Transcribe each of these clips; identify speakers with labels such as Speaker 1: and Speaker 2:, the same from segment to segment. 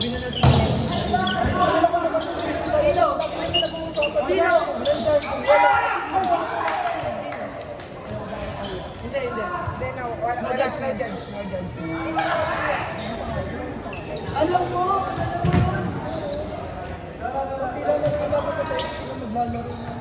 Speaker 1: Sino? Hindi. Hindi, no. Wala judge. Alam mo? Hindi lang nagkakapat ka sa isip na maglalaro na.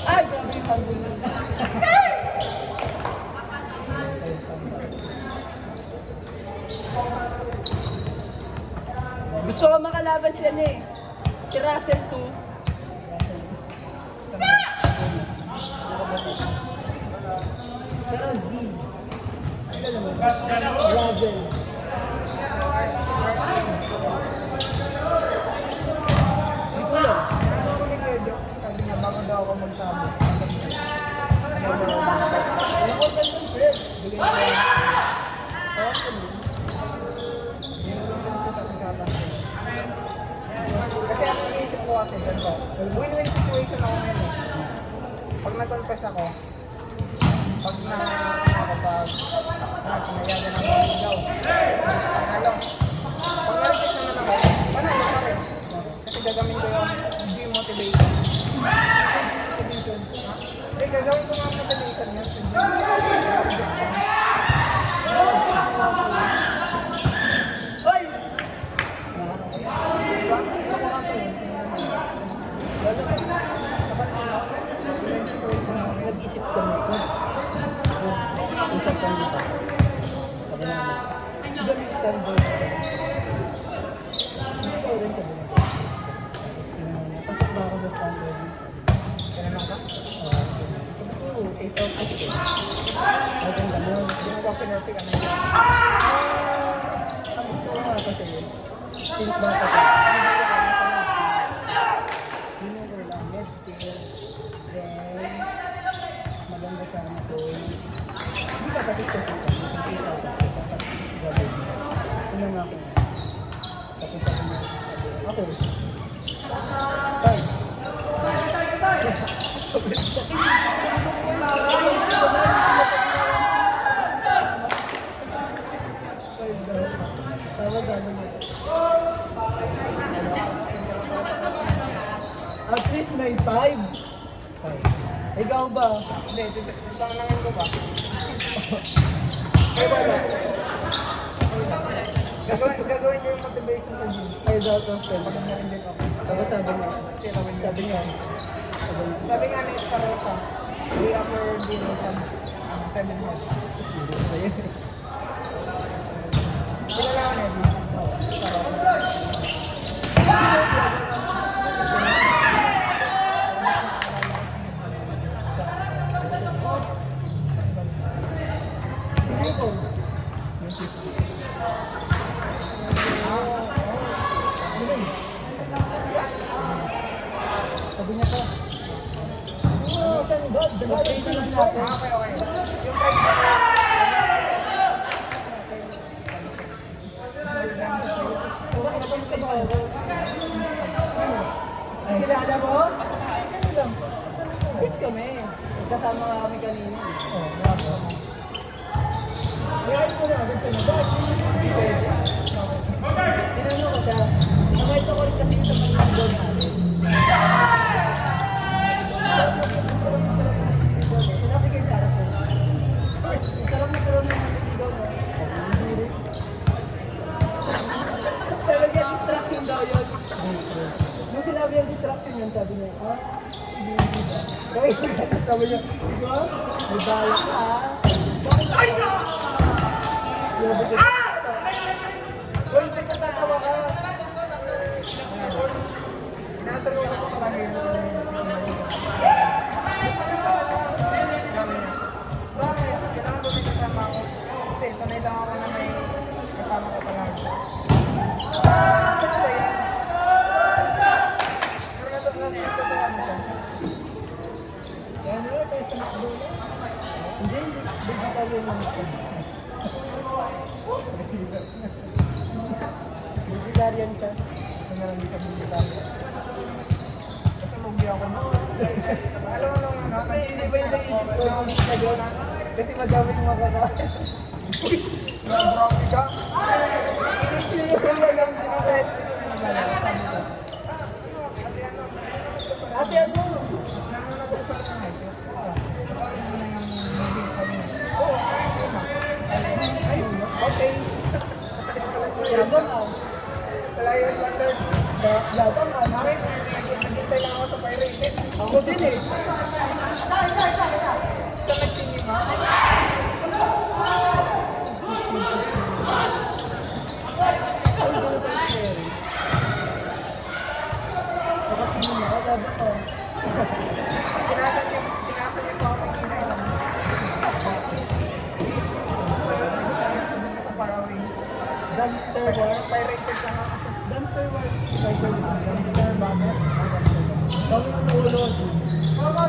Speaker 1: Ay, grabe yung panggulo. Gusto ko makalaban siya si Russell 2. Pero Z. Russell. Sabi niya, bago daw ako magsabi. Kasi ang iniisip ko kasi ganito, win-win situation ako ngayon eh. Pag nag-confess ako, pag pinayagan ako ng ilaw, panalo. Pag nag-confess naman ako, panalo pa rin. Kasi gagawin ko yung demotivation. Hindi, gagawin ko nga motivation yun. Hoy! Nag-isip ko nito. Isip ko nito. Pwede naman. Hindi standard. Ito rin sa bulan. Pasok ba ako sa standard? Kailangan ka? Oo, 8 out of 10. Ay, ganda mo. Hindi mo ba pinorte ka na yun? Ang gusto ko nga kasi yun. Since ba ka ka? Remember lang, let's still. Then, maganda sana to. Hindi ka tapos kasi ito. Hindi ka tapos ito. Ano nga ako? Tapos ako na. Ako. Time. At least may 5. Ikaw ba? Hindi, tanganangin ko ba? Gagawin ko yung motivation sa gym. Ay, out of 10. Pagkakaroon din ako. Tapos sabi niya. Sabi nga na Esparosa. We offer dinner from 7 months. Kilala ko na yun. Mag-trace na lang natin.
Speaker 2: Okay, okay. Yung right
Speaker 1: Bakit ba gusto mo kayo? Ay, kilala mo? Ano lang? Yes kami. Kasama kami kanina. Oo, nga po. Kaya ito na, dito na. Bakit? Tinanong ko siya. Nakita ko rin kasi sa mga goal natin. Sinabi kayo sa harap ko. Sarap na karoon ng maniligaw mo. Talaga distraction daw yun. Nung sinabi yung distraction yun, sabi niya, hindi ba? Gawin ko yan. Sabi niya, diba? May balak ka ha. Ay! Sabi ko, uy, kasi tatawa ka.
Speaker 2: Tinatanong ako marami. Bakit? Kailangan ko may kasama ako. Kasi sanay lang ako na may kasama ko palagi. Pero natutunan mo siya.
Speaker 1: Kaya nila tayo sa McDo na. Hindi, hindi tayo yung McDo. Vegetarian siya.
Speaker 2: Marami ka vegetarian. Kasi lugi ako no. Alam mo nung ano,
Speaker 1: Hindi ba yung naisip ko yung sa doon? Kasi madami yung magagawa.
Speaker 2: Brownie ka?
Speaker 1: Hindi ko lang
Speaker 2: Ate
Speaker 1: Ate, ano?
Speaker 2: Okay.
Speaker 1: Labang ah.
Speaker 2: Wala yung standard.
Speaker 1: Labang ah.
Speaker 2: Bakit? Naghintay lang ako sa pirated.
Speaker 1: Ako din eh.
Speaker 2: Sa nagsinima.
Speaker 1: Ang gulo sa Sherry. Bakas mo na, labang ah.
Speaker 2: Sinasan niyo po ako ng kinay lang. Sa Parawi.
Speaker 1: Dumpster war.
Speaker 2: Pirated lang ako.
Speaker 1: Dumpster war. Dumpster bakit? Kami ang nahulog.
Speaker 2: Saka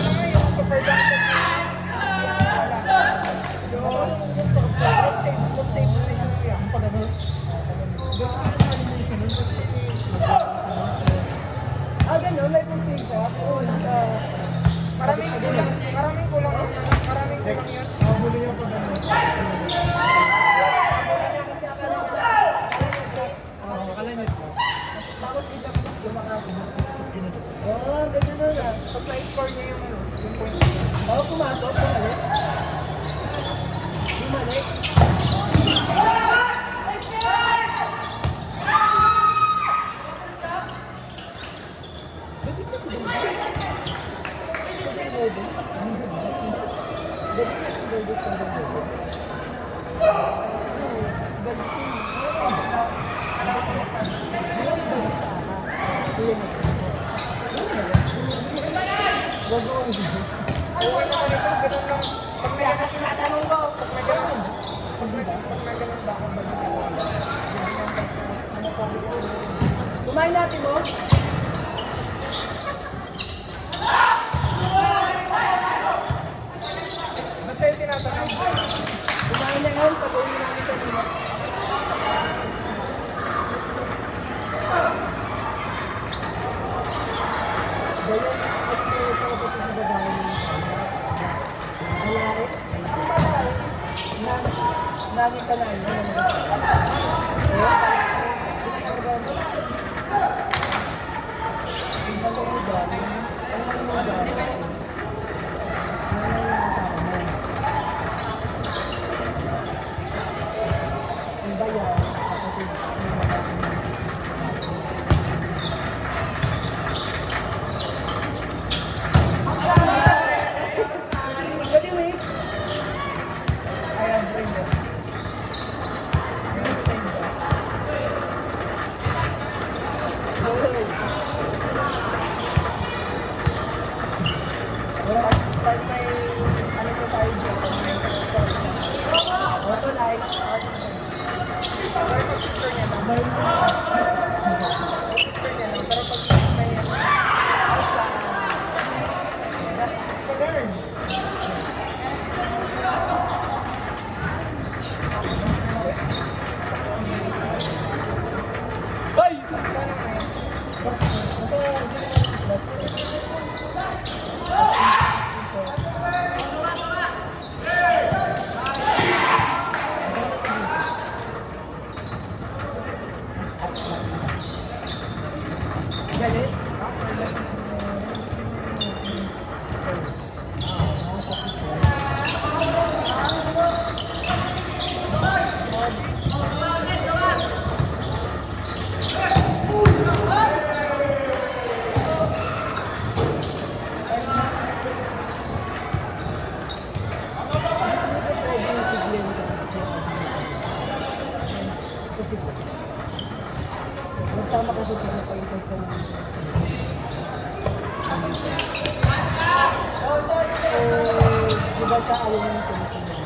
Speaker 2: naman yung super junction. Yung food safe na siya kuya.
Speaker 1: Ang pag-ano? Gano'n, may pag-save siya. Oo, sa...
Speaker 2: Maraming kulang. Maraming kulang. Maraming kulang yun.
Speaker 1: Huli niya sa gano'n. Kalanit ko.
Speaker 2: Tapos kita ko yung mga
Speaker 1: Oo, ganyan na lang.
Speaker 2: tapos na-score niya yung ano, yung point.
Speaker 1: Oo, pumasok. Bumalik. Bumalik.
Speaker 2: Okay naman ito, ganun lang. Pag may ganun, tinatanong ko. Pag may ganun. Pag may ganun ba akong
Speaker 1: Kumain natin mo?
Speaker 2: Ba't tayo tinatanong?
Speaker 1: Kumain na yun, pag-uwi namin sa dito. Dahil, at ito sa kapatid sa babae ng Alae. Ang babae, nangin ka na yun. Ang bayan, kapatid ng babae. Anyway,
Speaker 2: Ayan, bring it.
Speaker 1: galit. Tama kasi sa napalitan sa diba sa ayaw ng tinitingnan?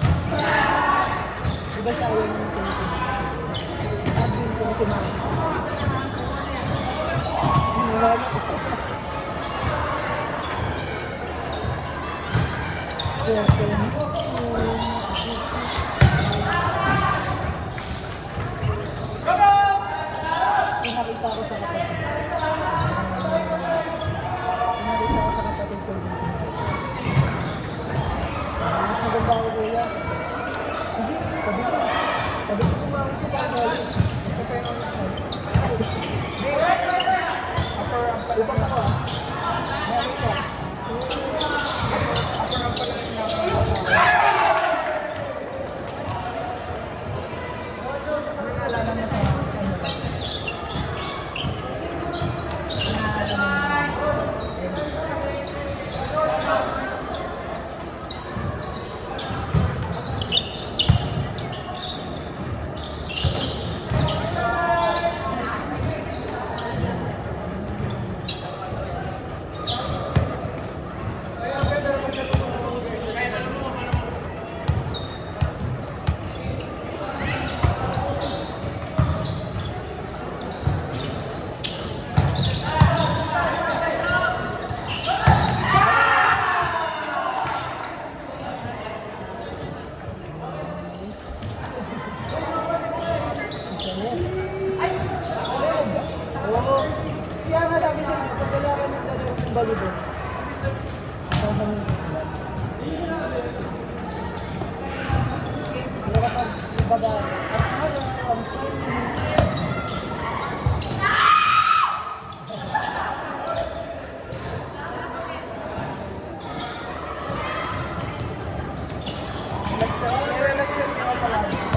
Speaker 1: Diba sa ayaw ng tinitingnan? Sabi yung tinitingnan. Wala na. Pinakita ko sa kapatid. Pinakita ko sa kapatid ko. Mas maganda ako kuya. Hindi, sabi ko. Sabi ko kumawin ko pa ako. Ito pa yung upper ako ah. Meron ka. Upper ang pala yung nangalanan mo tayo. Kaya nga dami siya, pagdala ka ng dalawang balibon. Wala ka pang ibaba.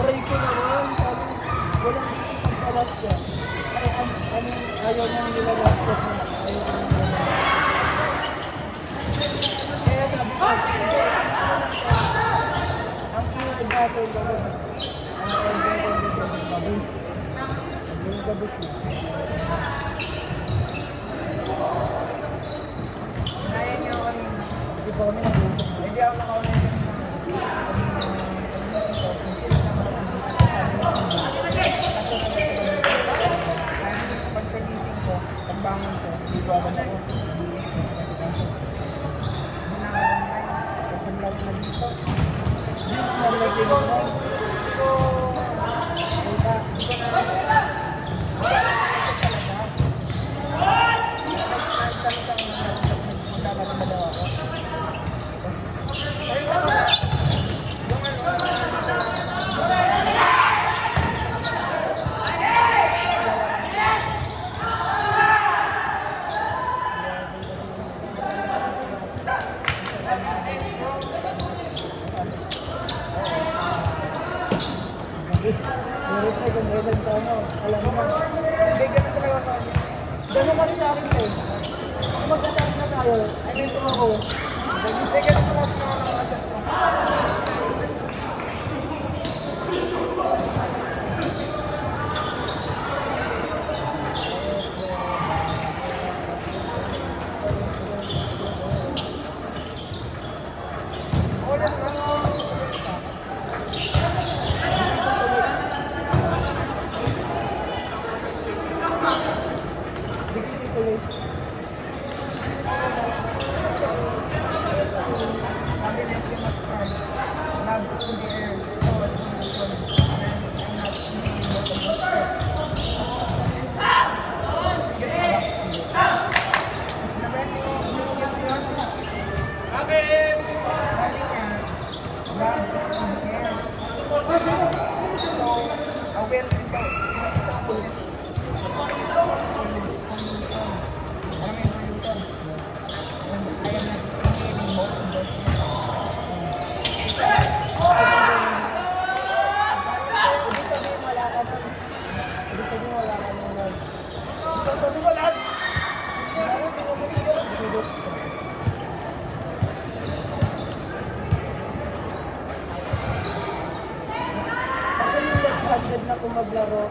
Speaker 1: Aray ko naman, sabi, walang pagkalas siya. Ayaw nang nilalastos na. Ayaw nang nilalastos. Kaya sabi ko, ang pinag natin gawin, ang gabis. Ang gabis na. Kaya niyo kami. Hindi pa kami nag-uusap. Hindi ako nakaulit. Pagkagising ko, pagbangon ko, dito ako na ko. Kasi lang na dito. Nalagay ko. So, kita. Meron tayo kung meron tayo, alam mo na. Hindi, ganun talaga ako. Ganun ka rin sa akin eh. Kung magkasama na tayo, ay dito ako. Hindi, ganun talaga sa akin.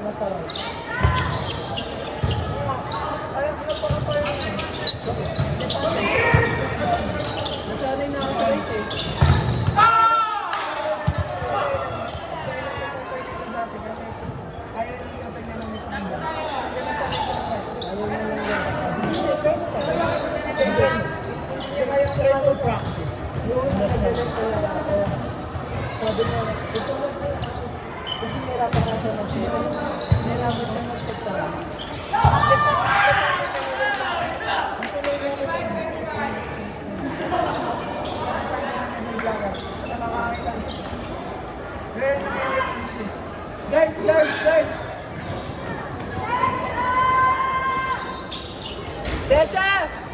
Speaker 1: Masarap.
Speaker 2: Ayaw ko na pa ka tayo.
Speaker 1: Nasanay na ako sa rate eh.
Speaker 2: Ayaw yung kapag niya ng mismo.
Speaker 1: Ayaw na lang yan. Hindi, kaya pa.
Speaker 2: Try to practice.
Speaker 1: Yung una nag-rest ko na ako. Sabi niya, ito mo po. Kasi nirapan na siya mag-share. Nirapan siya mag-share.
Speaker 2: Guys, guys, guys!
Speaker 1: Sesha!